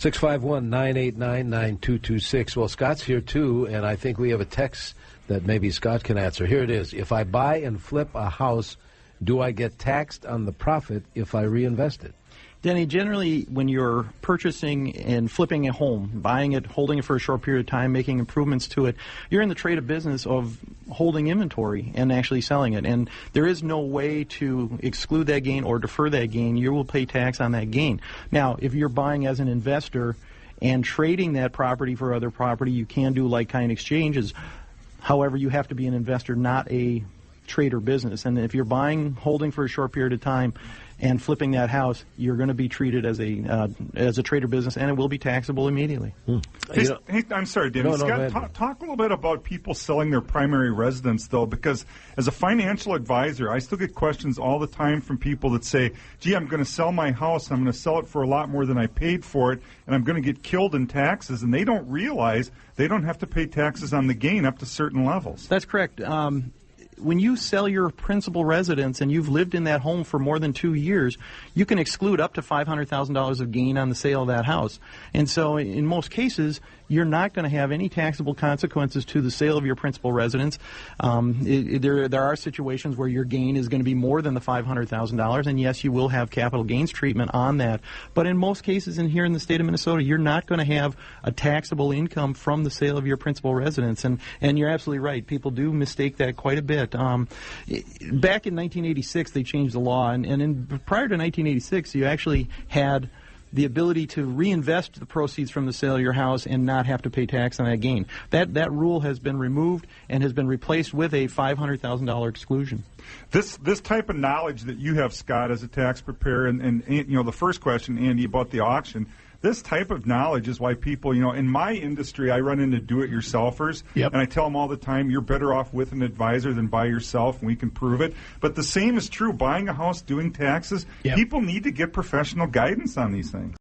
651-989-9226. Well, Scott's here, too, and I think we have a text that maybe Scott can answer. Here it is. If I buy and flip a house, do I get taxed on the profit if I reinvest it? Denny, generally, when you're purchasing and flipping a home, buying it, holding it for a short period of time, making improvements to it, you're in the trade of business of holding inventory and actually selling it. And there is no way to exclude that gain or defer that gain. You will pay tax on that gain. Now, if you're buying as an investor and trading that property for other property, you can do like-kind exchanges. However, you have to be an investor, not a trader business. And if you're buying, holding for a short period of time, and flipping that house, you're going to be treated as a trader business, and it will be taxable immediately. Hey, I'm sorry, David. Scott, talk a little bit about people selling their primary residence, though, because as a financial advisor, I still get questions all the time from people that say, gee, I'm going to sell my house, I'm going to sell it for a lot more than I paid for it, and I'm going to get killed in taxes, and they don't realize they don't have to pay taxes on the gain up to certain levels. That's correct. When you sell your principal residence and you've lived in that home for more than 2 years, you can exclude up to $500,000 of gain on the sale of that house. And so in most cases, you're not going to have any taxable consequences to the sale of your principal residence. There are situations where your gain is going to be more than the $500,000, and yes, you will have capital gains treatment on that. But in most cases, here in the state of Minnesota, you're not going to have a taxable income from the sale of your principal residence. And you're absolutely right. People do mistake that quite a bit. Back in 1986, they changed the law, and prior to 1986, you actually had the ability to reinvest the proceeds from the sale of your house and not have to pay tax on that gain. That rule has been removed and has been replaced with a $500,000 exclusion. This type of knowledge that you have, Scott, as a tax preparer, and the first question, Andy, about the auction, this type of knowledge is why people, in my industry, I run into do-it-yourselfers, and I tell them all the time, you're better off with an advisor than by yourself, and we can prove it. But the same is true buying a house, doing taxes. People need to get professional guidance on these things.